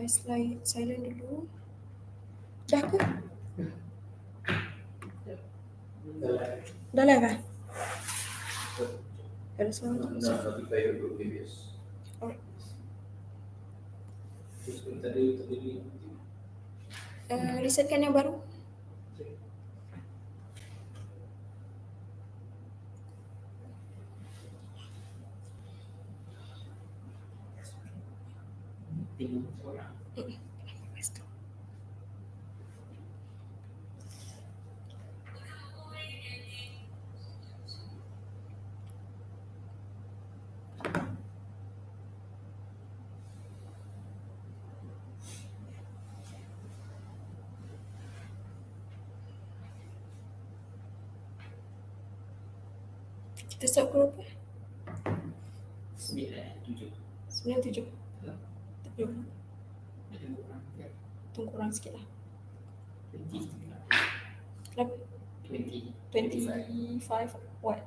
I slide silent dulu. Dah ke? Dah live kan? Ada suara tak? Alright. Resetkan yang baru. Kita start pukul berapa? 9.07. Tak perlu. Tunggu kurang sikit lah. Kenapa? 25 what?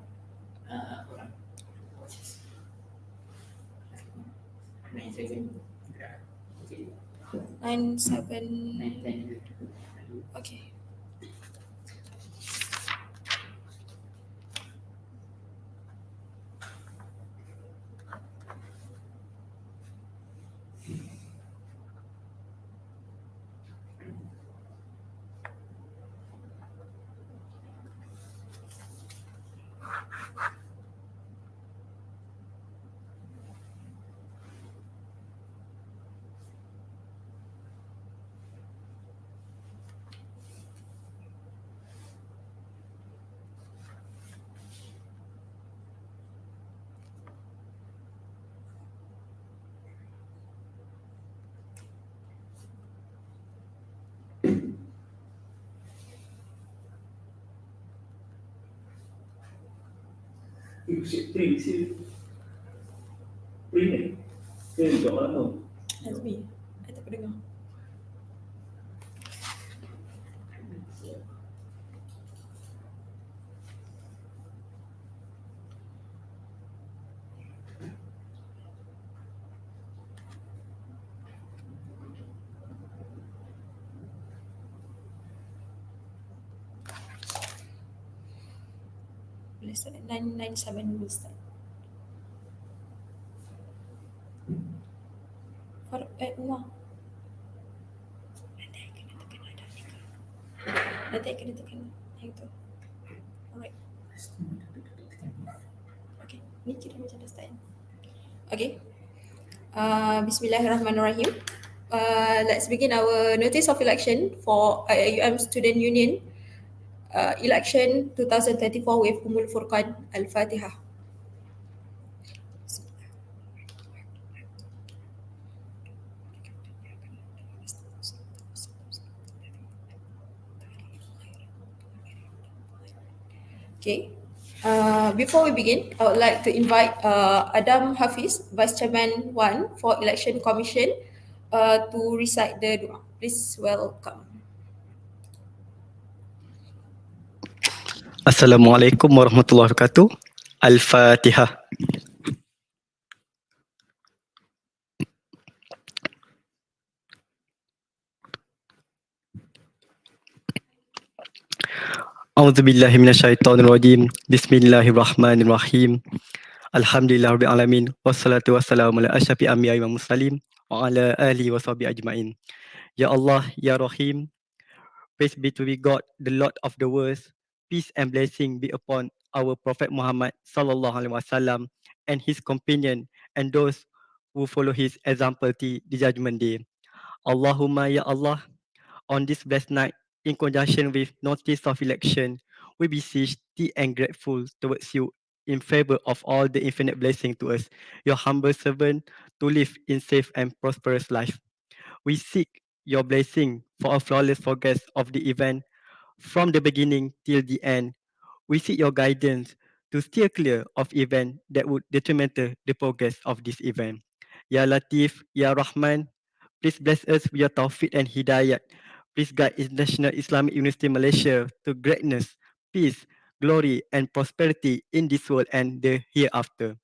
9, 7. Okay. Azmi, I tak pernah dengar. Boleh start at 9:97 dulu start. Umar. Nanti kena tekan ada ni ke? Nanti kena tekan yang tu. Alright. Okay, ni kira macam dah start. Okay. Bismillahirrahmanirrahim. Let's begin our notice of election for IIUM Student Union election 2024 with Umul Furqan. Al-Fatihah. Okay. Before we begin, I would like to invite Adam Hafiz, Vice Chairman 1 for Election Commission, to recite the dua. Please welcome. Assalamualaikum warahmatullahi wabarakatuh. Al-Fatihah. A'udzubillahi minasyaitonirrajim. Bismillahirrahmanirrahim. Alhamdulillahirabbil alamin. Wassalatu wassalamu ala asyrafil anbiya'i wal mursalin wa ala alihi washabihi ajmain. Ya Allah, ya Rahim. Praise be to God, the Lord of the world. Peace and blessing be upon our Prophet Muhammad sallallahu alaihi wasallam and his companion and those who follow his example till the judgment day. Allahumma ya Allah, on this blessed night, in conjunction with notice of election, we beseech thee and grateful towards you in favor of all the infinite blessing to us, your humble servant, to live in safe and prosperous life. We seek your blessing for a flawless progress of the event from the beginning till the end. We seek your guidance to steer clear of events that would determine the progress of this event. Ya Latif, Ya Rahman, please bless us with your tawfiq and hidayat. Please guide International Islamic University Malaysia to greatness, peace, glory and prosperity in this world and the hereafter.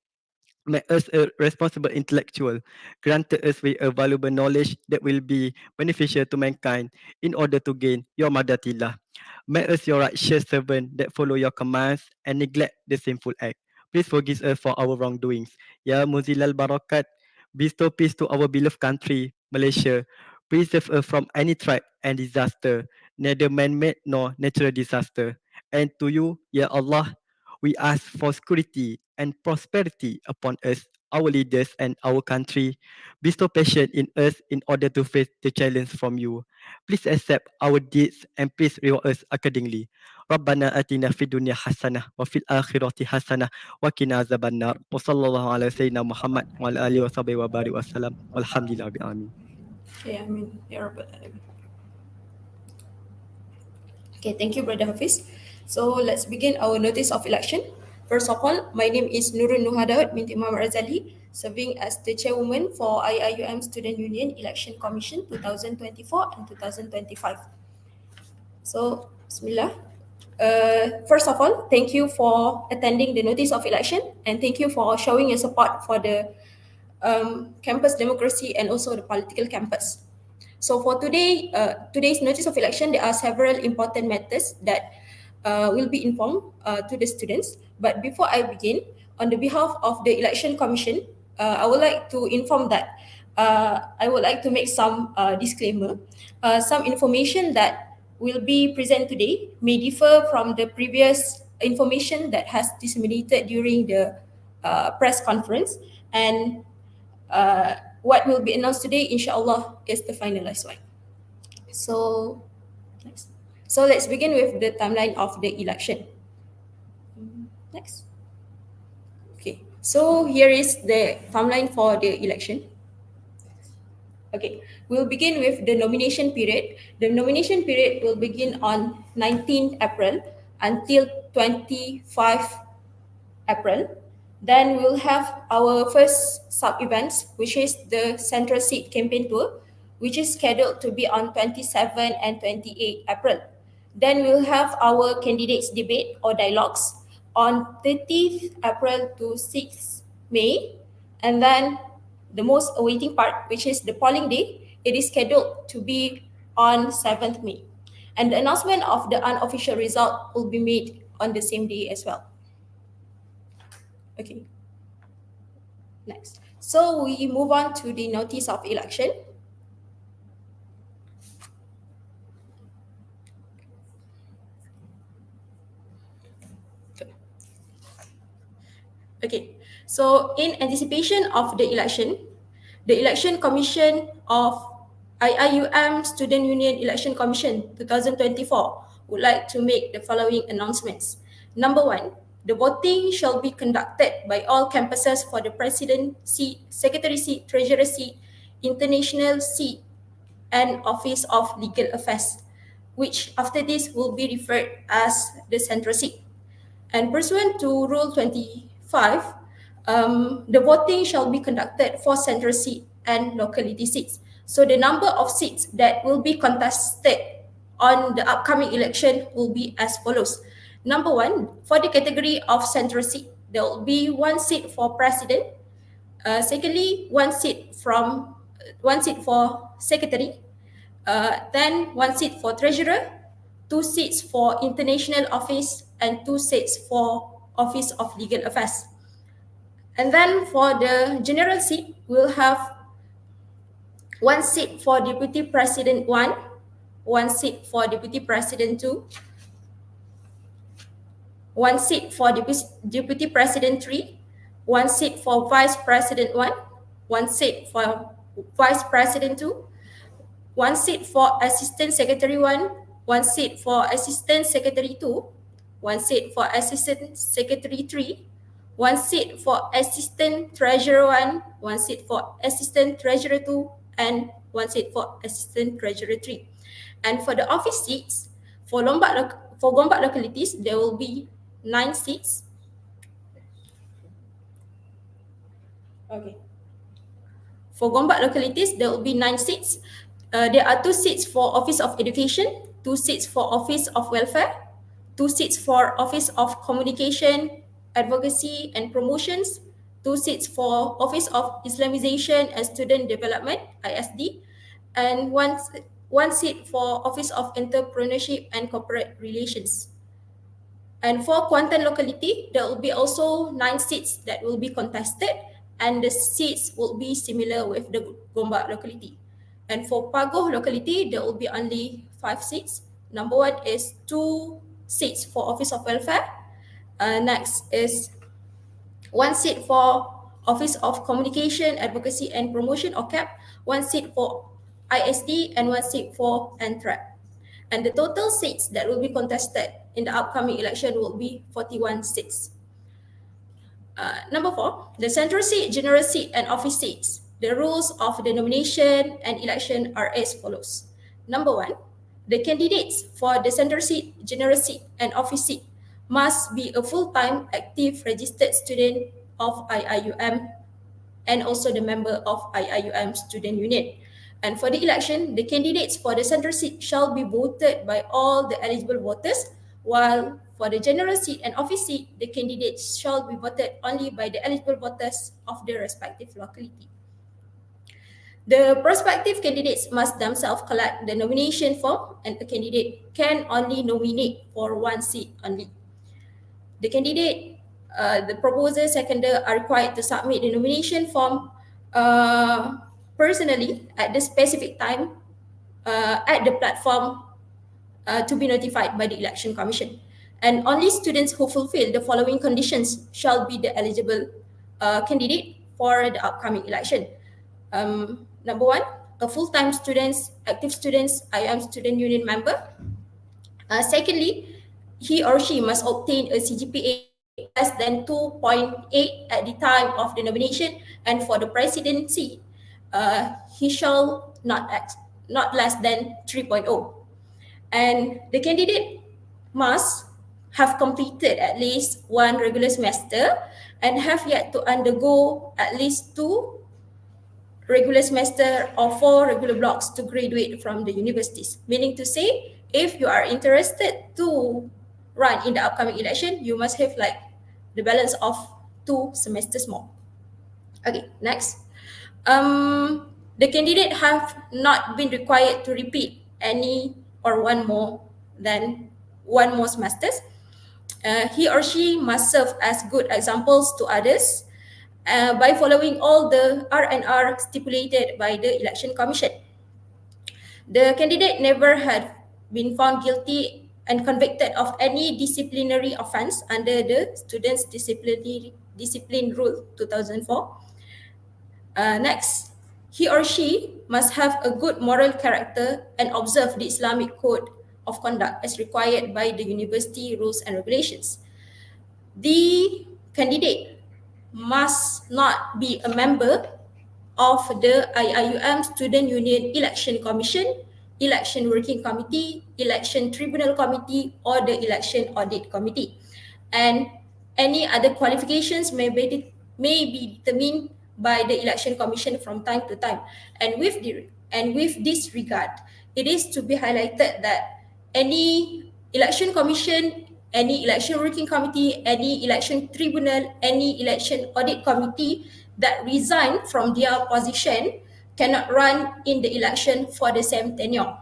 Make us a responsible intellectual, granted us with a valuable knowledge that will be beneficial to mankind in order to gain your madatillah. Make us your righteous servant that follow your commands and neglect the sinful act. Please forgive us for our wrongdoings. Ya Muzilal Barakat, bestow peace to our beloved country, Malaysia. Preserve us from any threat and disaster, neither man-made nor natural disaster. And to you, Ya Allah, we ask for security and prosperity upon us, our leaders, and our country. Bestow patience in us in order to face the challenge from you. Please accept our deeds and please reward us accordingly. ربنا آتنا في الدنيا حسنة وفي الآخرة حسنة وقنا عذاب النار وصلى الله على سيدنا محمد وعلى آله وصحبه وبارك وسلم والحمد لله رب العالمين. Okay, Amin. Ya Rabbal Alamin. Okay, thank you, Brother Hafiz. So let's begin our notice of election. First of all, my name is Nurul Nuhadaud binti Muhammad Razali, serving as the chairwoman for IIUM Student Union Election Commission 2024 and 2025. So, Bismillah. First of all, thank you for attending the notice of election and thank you for showing your support for the campus democracy and also the political campus. So for today's notice of election, there are several important matters that will be informed to the students. But before I begin, on the behalf of the Election Commission, I would like to inform that I would like to make some disclaimer. Some information that will be present today may differ from the previous information that has disseminated during the press conference, and what will be announced today, inshallah, is the finalized one. So, next. So let's begin with the timeline of the election. Next. Okay. So here is the timeline for the election. Okay, we'll begin with the nomination period. The nomination period will begin on 19th April until 25 April. Then we'll have our first sub-events, which is the Central Seat Campaign Tour, which is scheduled to be on 27 and 28 April. Then we'll have our candidates debate or dialogues on 30th April to 6th May. And then the most awaiting part, which is the polling day, it is scheduled to be on 7th May. And the announcement of the unofficial result will be made on the same day as well. Okay. Next. So we move on to the notice of election. Okay. So in anticipation of the Election Commission of IIUM Student Union Election Commission 2024 would like to make the following announcements. Number one, the voting shall be conducted by all campuses for the president seat, secretary seat, treasurer seat, international seat, and office of legal affairs, which after this will be referred as the central seat. And pursuant to Rule 25, the voting shall be conducted for central seat and locality seats. So the number of seats that will be contested on the upcoming election will be as follows. Number one, for the category of central seat, there will be one seat for president. Secondly, one seat for secretary. Then one seat for treasurer, two seats for international office, and two seats for office of legal affairs. And then for the general seat, we'll have one seat for deputy president 1, one seat for deputy president 2, one seat for deputy president 3, one seat for vice president 1, one seat for vice president 2, one seat for assistant secretary 1, one seat for assistant secretary 2, one seat for assistant secretary 3, one seat for assistant treasurer 1, one seat for assistant treasurer 2, and one seat for assistant treasurer 3. And for the office seats, for Gombak localities, there will be 9 seats. Okay. For Gombak localities, there will be 9 seats. There are 2 seats for Office of Education, 2 seats for Office of Welfare, 2 seats for Office of Communication, Advocacy and Promotions, 2 seats for Office of Islamization and Student Development, ISD, and one seat for Office of Entrepreneurship and Corporate Relations. And for Kuantan locality, there will be also 9 seats that will be contested, and the seats will be similar with the Gombak locality. And for Pagoh locality, there will be only 5 seats. Number one is 2 seats for Office of Welfare. Next is 1 seat for Office of Communication, Advocacy and Promotion, or CAP, 1 seat for ISD, and 1 seat for NTRAP. And the total seats that will be contested in the upcoming election will be 41 seats. Number 4, the central seat, general seat, and office seats. The rules of the nomination and election are as follows. Number 1, the candidates for the central seat, general seat, and office seat must be a full-time active registered student of IIUM and also the member of IIUM Student Union. And for the election, the candidates for the central seat shall be voted by all the eligible voters, while for the general seat and office seat, the candidates shall be voted only by the eligible voters of the respective locality. The prospective candidates must themselves collect the nomination form, and a candidate can only nominate for 1 seat only. The candidate, the proposer, seconder are required to submit the nomination form personally at the specific time at the platform to be notified by the Election Commission. And only students who fulfill the following conditions shall be the eligible candidate for the upcoming election. Number 1, a full-time students, active students, IIUM Student Union member. Secondly, he or she must obtain a CGPA less than 2.8 at the time of the nomination, and for the presidency, he shall not less than 3.0. And the candidate must have completed at least 1 regular semester and have yet to undergo at least 2 regular semester or 4 regular blocks to graduate from the universities. Meaning to say, if you are interested to run in the upcoming election, you must have like the balance of 2 semesters more. Okay, next. The candidate have not been required to repeat any or one more semesters. He or she must serve as good examples to others by following all the R&R stipulated by the Election Commission. The candidate never had been found guilty and convicted of any disciplinary offence under the Students' Discipline Rule 2004. Next, he or she must have a good moral character and observe the Islamic Code of Conduct as required by the university rules and regulations. The candidate must not be a member of the IIUM Student Union Election Commission, Election Working Committee, Election Tribunal Committee, or the Election Audit Committee. And any other qualifications may be determined by the Election Commission from time to time. And with this regard, it is to be highlighted that any Election Commission, any Election Working Committee, any Election Tribunal, any Election Audit Committee that resign from their position cannot run in the election for the same tenure.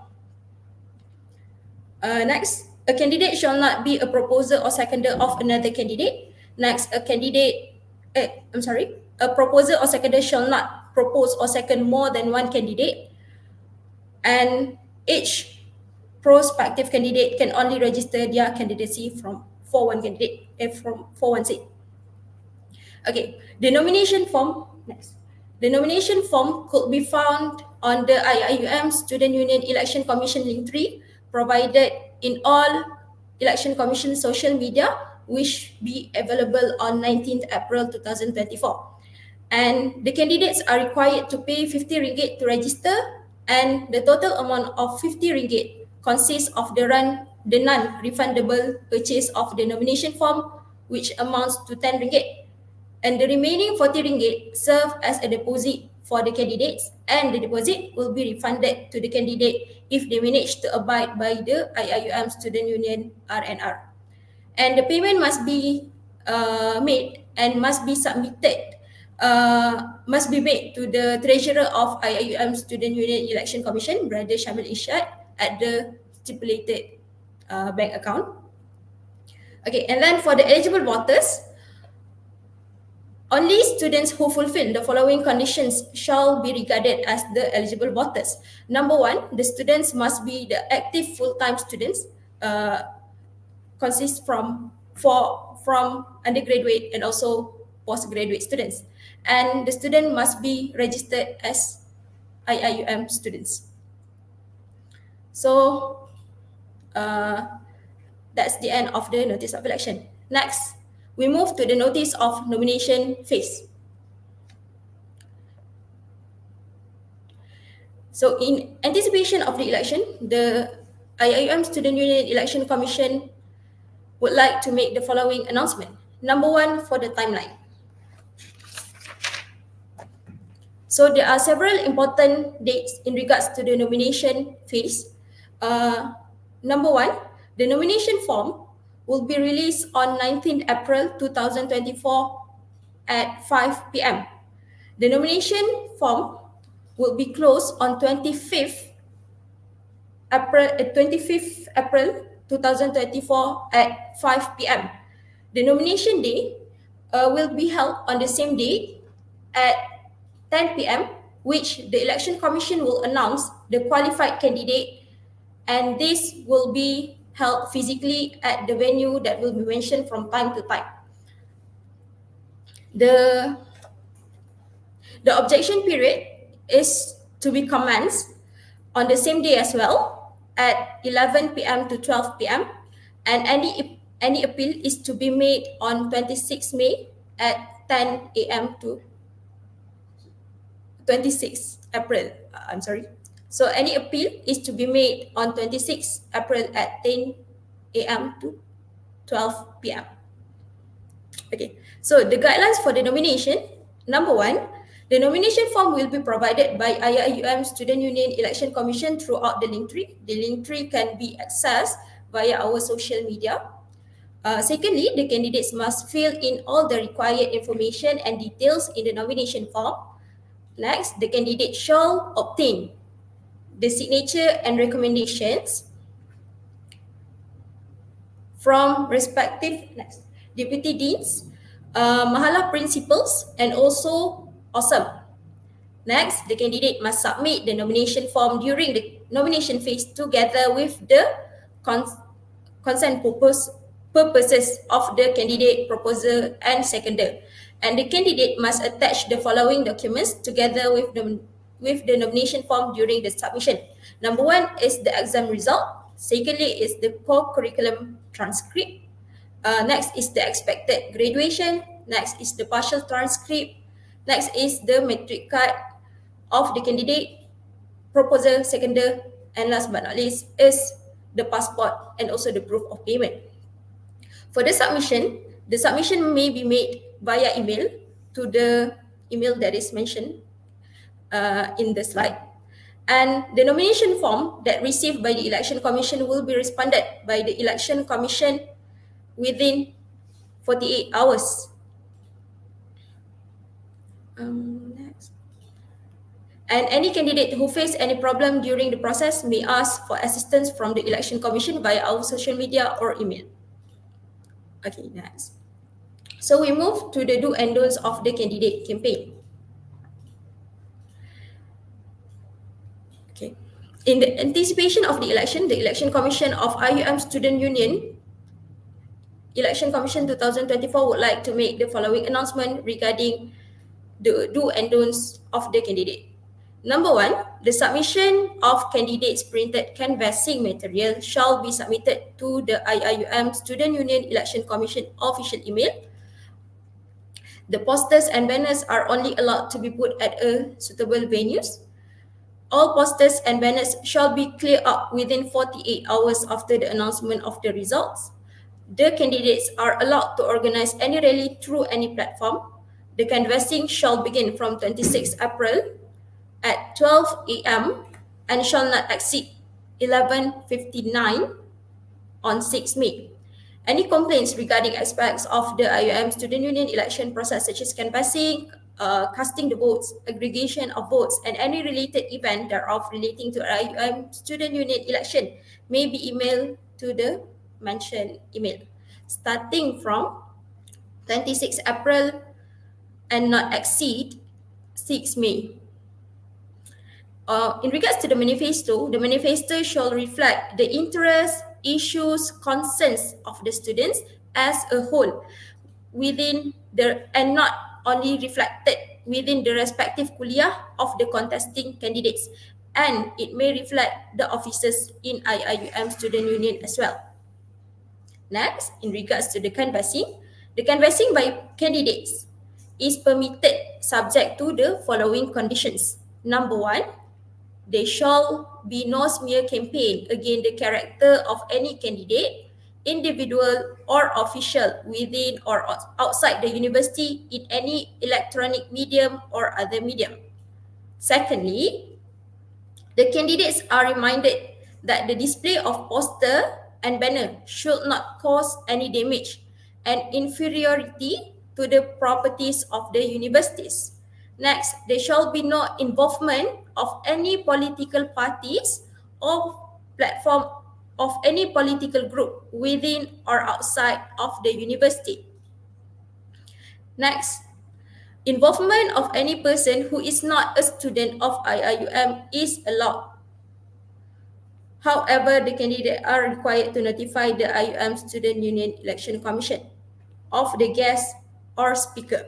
Next, a candidate shall not be a proposer or seconder of another candidate. Next, a proposer or seconder shall not propose or second more than one candidate, and each prospective candidate can only register their candidacy for one seat. Okay, the nomination form. Next, the nomination form could be found on the IIUM Student Union Election Commission link 3, provided in all Election Commission social media, which be available on 19th April 2024. And the candidates are required to pay 50 ringgit to register, and the total amount of 50 ringgit consists of the non-refundable purchase of the nomination form, which amounts to 10 ringgit. And the remaining 40 ringgit serve as a deposit for the candidates, and the deposit will be refunded to the candidate if they manage to abide by the IIUM Student Union R&R. And the payment must be made and must be submitted must be made to the treasurer of IIUM Student Union Election Commission, Brother Shamil Ishad, at the stipulated bank account. Okay, and then for the eligible voters, only students who fulfill the following conditions shall be regarded as the eligible voters. Number one, the students must be the active full-time students, consist from undergraduate and also postgraduate students. And the student must be registered as IIUM students. So that's the end of the notice of election. Next, we move to the notice of nomination phase. So in anticipation of the election, the IIUM Student Union Election Commission would like to make the following announcement. Number one, for the timeline. So there are several important dates in regards to the nomination phase. Number one, the nomination form will be released on 19th April 2024 at 5 p.m. The nomination form will be closed on 25th April 2024 at 5 p.m. The nomination day will be held on the same day at 10 p.m., which the Election Commission will announce the qualified candidate, and this will be held physically at the venue that will be mentioned from time to time. The objection period is to be commenced on the same day as well at 11 p.m. to 12 p.m. and any appeal is to be made on 26 May at 10 a.m. to 26 April. So any appeal is to be made on 26 April at 10 a.m. to 12 p.m. Okay, so the guidelines for the nomination. Number one, the nomination form will be provided by IIUM Student Union Election Commission throughout the link tree. The link tree can be accessed via our social media. Secondly, the candidates must fill in all the required information and details in the nomination form. Next, the candidate shall obtain the signature and recommendations from respective deputy deans, mahala principals, and also OSM. Next, the candidate must submit the nomination form during the nomination phase together with the consent purposes of the candidate, proposer, and seconder. And the candidate must attach the following documents together with the nomination form during the submission. Number one is the exam result. Secondly is the core curriculum transcript. Next is the expected graduation. Next is the partial transcript. Next is the matric card of the candidate, proposer, seconder, and last but not least is the passport and also the proof of payment. For the submission may be made via email to the email that is mentioned in the slide. And the nomination form that received by the Election Commission will be responded by the Election Commission within 48 hours. Next. And any candidate who face any problem during the process may ask for assistance from the Election Commission via our social media or email. Okay, next. So we move to the do and don'ts of the candidate campaign. Okay. In the anticipation of the Election Commission of IIUM Student Union Election Commission 2024 would like to make the following announcement regarding the do and don'ts of the candidate. Number one, the submission of candidates' printed canvassing material shall be submitted to the IIUM Student Union Election Commission official email. The posters and banners are only allowed to be put at a suitable venues. All posters and banners shall be cleared up within 48 hours after the announcement of the results. The candidates are allowed to organize any rally through any platform. The canvassing shall begin from 26 April at 12 a.m. and shall not exceed 11:59 on 6 May. Any complaints regarding aspects of the IIUM Student Union election process such as canvassing, casting the votes, aggregation of votes, and any related event thereof relating to IIUM Student Union election may be emailed to the mentioned email, starting from 26 April and not exceed 6 May. In regards to the manifesto shall reflect the interests, issues, concerns of the students as a whole within the and not only reflected within the respective kuliah of the contesting candidates, and it may reflect the officers in IIUM Student Union as well. Next, in regards to the canvassing by candidates is permitted subject to the following conditions. Number one, there shall be no smear campaign against the character of any candidate, individual or official within or outside the university in any electronic medium or other medium. Secondly, the candidates are reminded that the display of poster and banner should not cause any damage and inferiority to the properties of the universities. Next, there shall be no involvement of any political parties or platform of any political group within or outside of the university. Next, involvement of any person who is not a student of IIUM is allowed. However, the candidates are required to notify the IIUM Student Union Election Commission of the guest or speaker.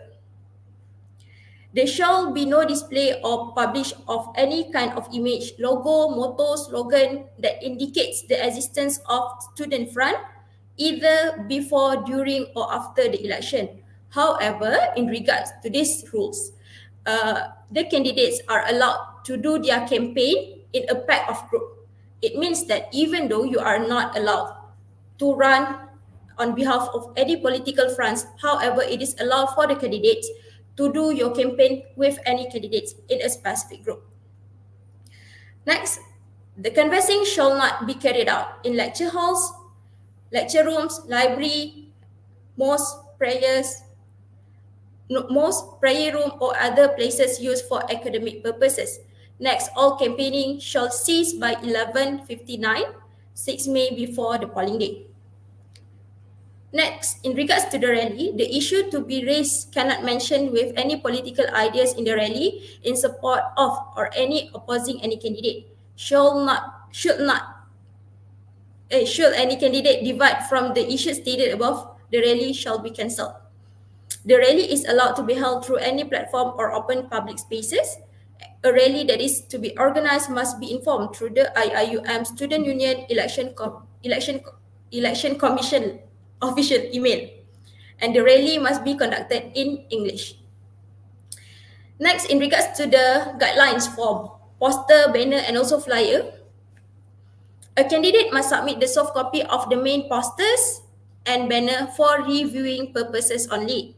There shall be no display or publish of any kind of image, logo, motto, slogan that indicates the existence of student front either before, during or after the election. However, in regards to these rules, the candidates are allowed to do their campaign in a pack of group. It means that even though you are not allowed to run on behalf of any political fronts, however, it is allowed for the candidates to do your campaign with any candidates in a specific group. Next, the canvassing shall not be carried out in lecture halls, lecture rooms, library, mosque, prayer room or other places used for academic purposes. Next, all campaigning shall cease by 11:59, 6 May before the polling day. Next, in regards to the rally, the issue to be raised cannot mention with any political ideas in the rally in support of or any opposing any candidate. Should any candidate divide from the issues stated above, the rally shall be cancelled. The rally is allowed to be held through any platform or open public spaces. A rally that is to be organized must be informed through the IIUM Student Union Election Commission official email, and the rally must be conducted in English. Next, in regards to the guidelines for poster, banner, and also flyer, a candidate must submit the soft copy of the main posters and banner for reviewing purposes only.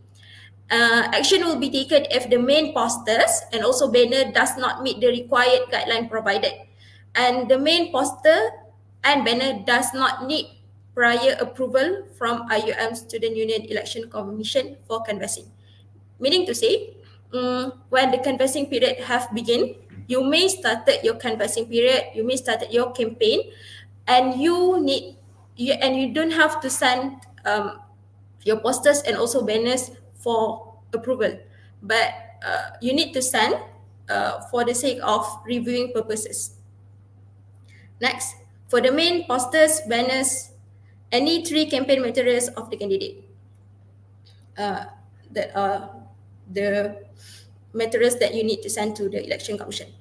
Action will be taken if the main posters and also banner does not meet the required guideline provided, and the main poster and banner does not need prior approval from IIUM Student Union Election Commission for canvassing. Meaning to say, when the canvassing period have begin, you may started your canvassing period, you may started your campaign, and you don't have to send your posters and also banners for approval, but you need to send for the sake of reviewing purposes. Next, for the main posters, banners, any 3 campaign materials of the candidate that are the materials that you need to send to the Election Commission.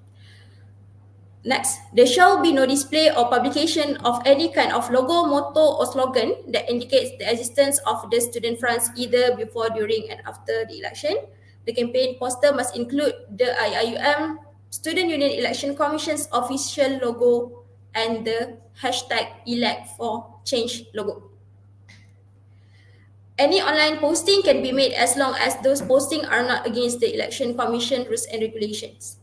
Next, there shall be no display or publication of any kind of logo, motto, or slogan that indicates the existence of the student fronts either before, during, and after the election. The campaign poster must include the IIUM Student Union Election Commission's official logo and the #elect4change logo. Any online posting can be made as long as those postings are not against the Election Commission rules and regulations.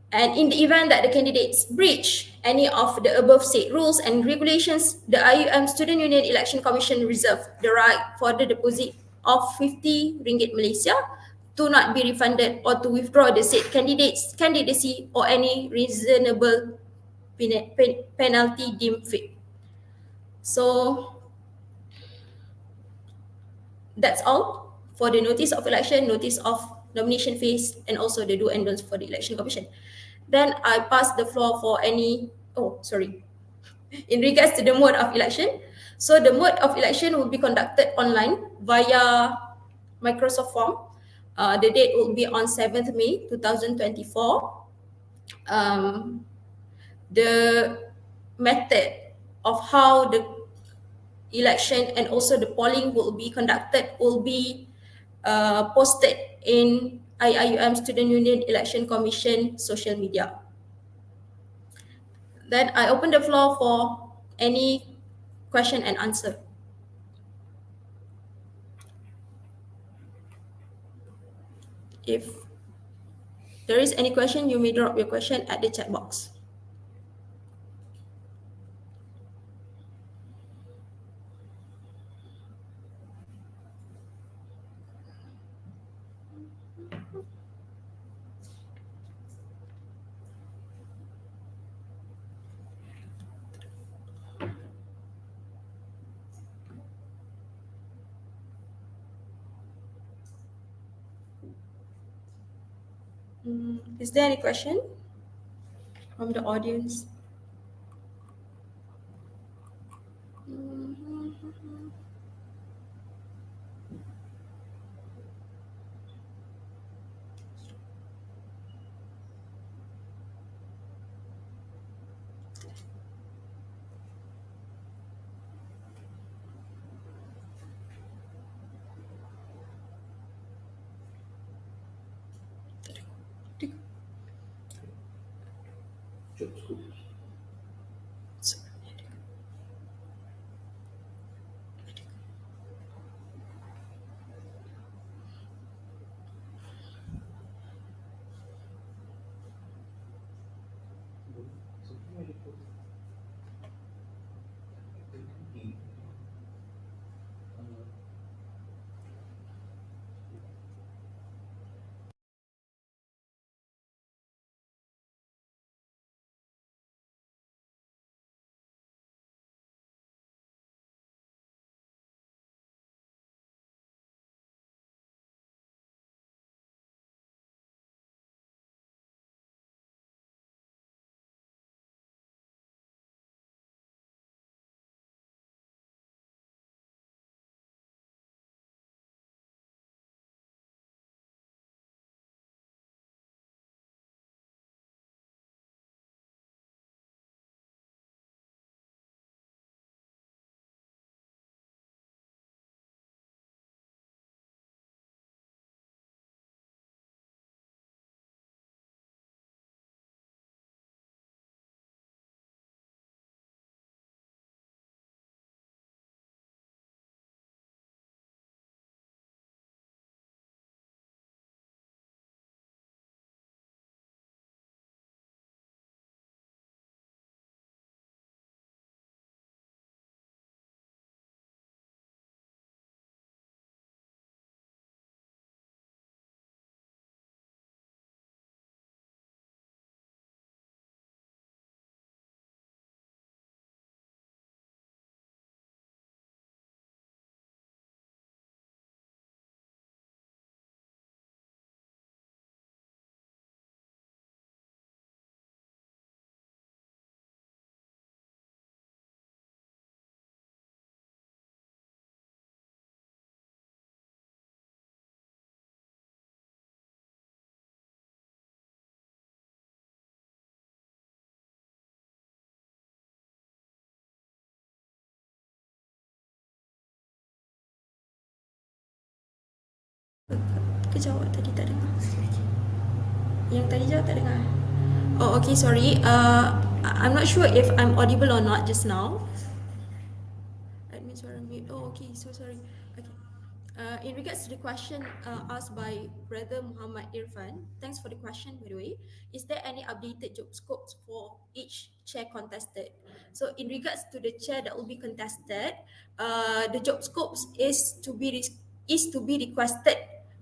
And in the event that the candidates breach any of the above said rules and regulations, the IIUM Student Union Election Commission reserve the right for the deposit of 50 ringgit Malaysia to not be refunded or to withdraw the said candidate's candidacy or any reasonable penalty deemed fit. So that's all for the notice of election, notice of nomination phase, and also the do and don'ts for the election commission. Then I pass the floor for any, oh, sorry, in regards to the mode of election. So the mode of election will be conducted online via Microsoft Form. The date will be on 7th May 2024. Um, the method of how the election and also the polling will be conducted will be posted in IIUM Student Union Election Commission social media. Then I open the floor for any question and answer. If there is any question, you may drop your question at the chat box. Is there any question from the audience? Kejawat tadi tak dengar. Yang tadi jawab tak dengar. Oh, okay, sorry. I'm not sure if I'm audible or not just now. Admin suara mute. Oh, okay. So sorry. Okay. In regards to the question asked by Brother Muhammad Irfan, thanks for the question, by the way. Is there any updated job scopes for each chair contested? So in regards to the chair that will be contested, the job scopes is to be requested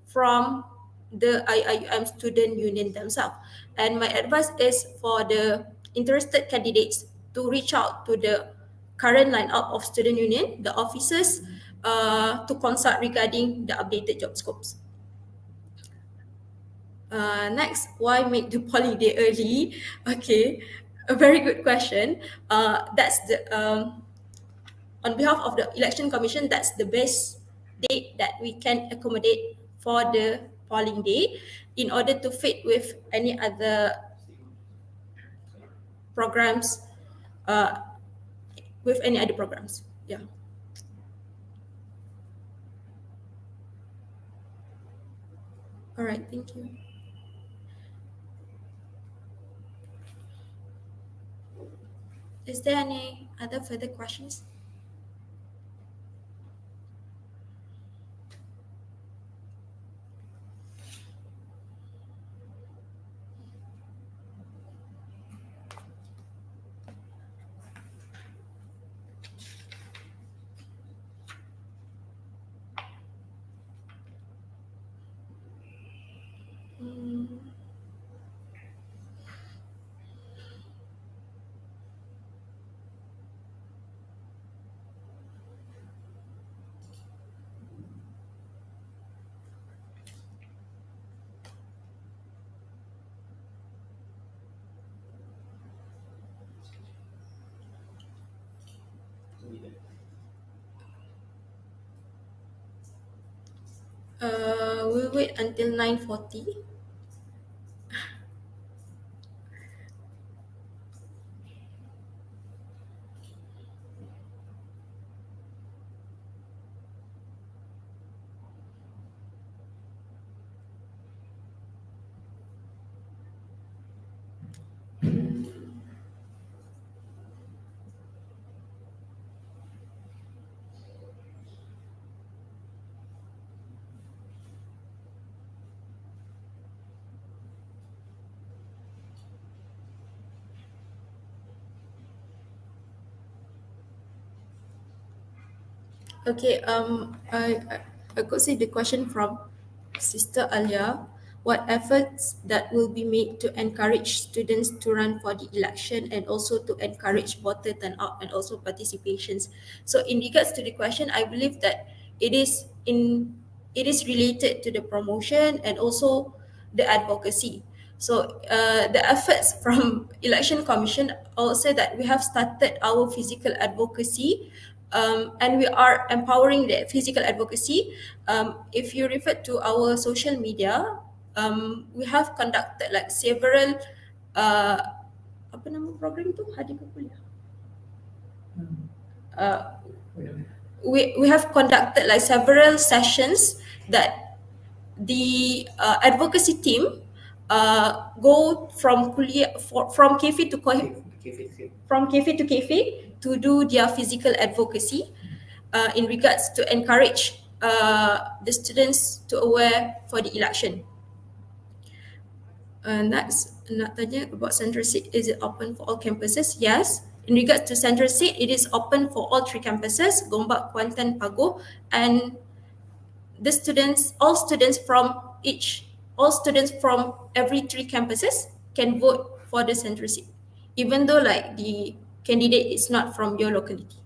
from the IIUM student union themselves. And my advice is for the interested candidates to reach out to the current lineup of student union, the officers, to consult regarding the updated job scopes. Next, why make the polling day early? Okay, a very good question. That's the on behalf of the election commission, that's the best date that we can accommodate for the polling day in order to fit with any other programs, uh, with any other programs. Yeah. All right. Thank you. Is there any other further questions? Mm, we'll wait until 9:40. Okay, I could see the question from Sister Alia. What efforts that will be made to encourage students to run for the election and also to encourage voter turnout and also participations? So in regards to the question, I believe that it is in it is related to the promotion and also the advocacy. So the efforts from Election Commission also that we have started our physical advocacy, and we are empowering the physical advocacy. If you refer to our social media, we have conducted like several uh, apa nama program tu? Hadir ke kuliah? Uh, we have conducted like several sessions that the advocacy team go from from cafe to from cafe to cafe to do their physical advocacy in regards to encourage the students to aware for the election. Next, nak tanya about central seat, is it open for all campuses? Yes. In regards to central seat, it is open for all three campuses, Gombak, Kuantan, Pagoh, and the students, all students from every three campuses can vote for the central seat, even though like the candidate is not from your locality.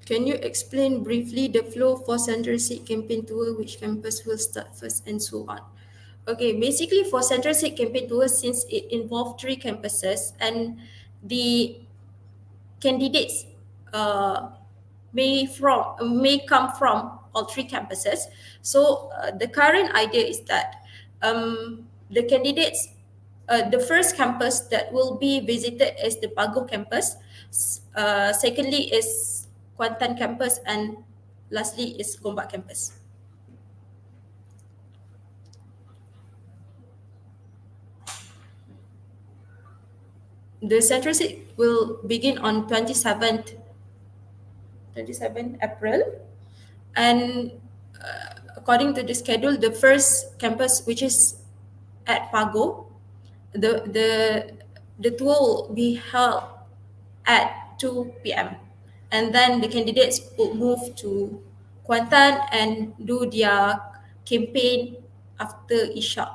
Can you explain briefly the flow for central seat campaign tour, which campus will start first and so on? Okay, basically for central seat campaign tour, since it involved three campuses and the candidates may come from all three campuses. So the current idea is that the candidates, the first campus that will be visited is the Pagoh campus. Secondly is Kuantan campus, and lastly is Gombak campus. The central seat will begin on 27th April, And according to the schedule, the first campus, which is at Pago, the tour will be held at 2 p.m. And then the candidates will move to Kuantan and do their campaign after Isha.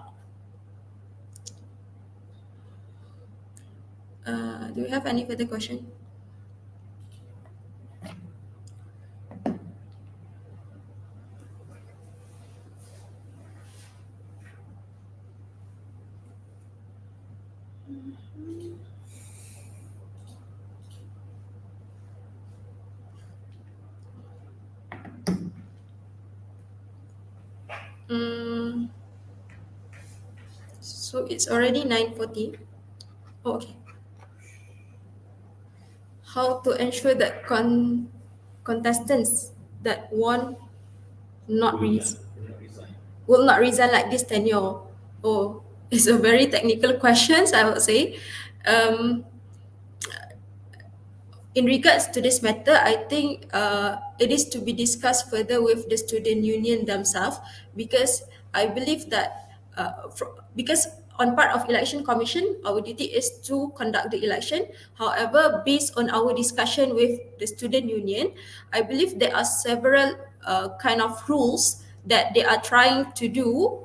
Do you have any further question? So it's already 9:40. Oh, okay. How to ensure that contestants that won not will not resign like this tenure? Oh, it's a very technical question, I would say. Um, in regards to this matter, I think it is to be discussed further with the student union themselves, because I believe that because on part of election commission, our duty is to conduct the election. However, based on our discussion with the student union, I believe there are several kind of rules that they are trying to do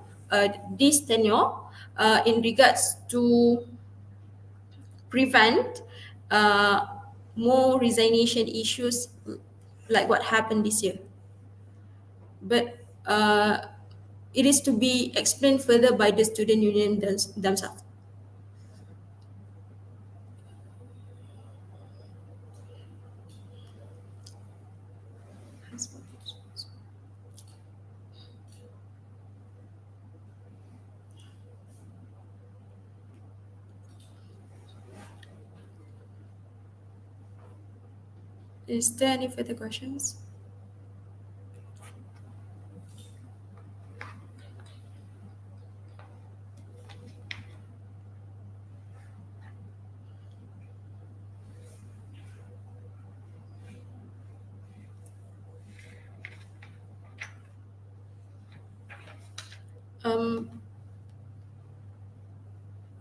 this tenure in regards to prevent uh, more resignation issues like what happened this year. But it is to be explained further by the student union themselves. Is there any further questions? Um,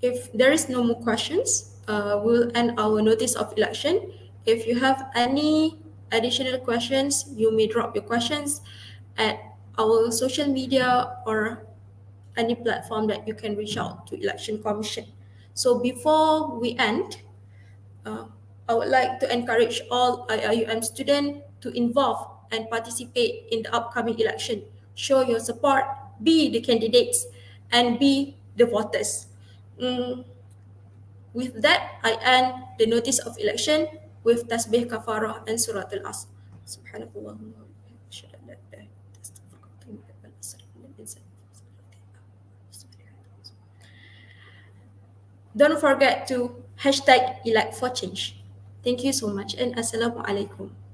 if there is no more questions, we'll end our notice of election. If you have any additional questions, you may drop your questions at our social media or any platform that you can reach out to election commission. So before we end, I would like to encourage all IIUM students to involve and participate in the upcoming election. Show your support, be the candidates, and be the voters. Mm, with that, I end the notice of election with tasbih kafarah and surat al-asr. Subhanallahumma wa bihamdihi, asyhadu an la ilaha illa anta, astaghfiruka wa atubu ilaik. Don't forget to hashtag elect for change. Thank you so much and Assalamualaikum.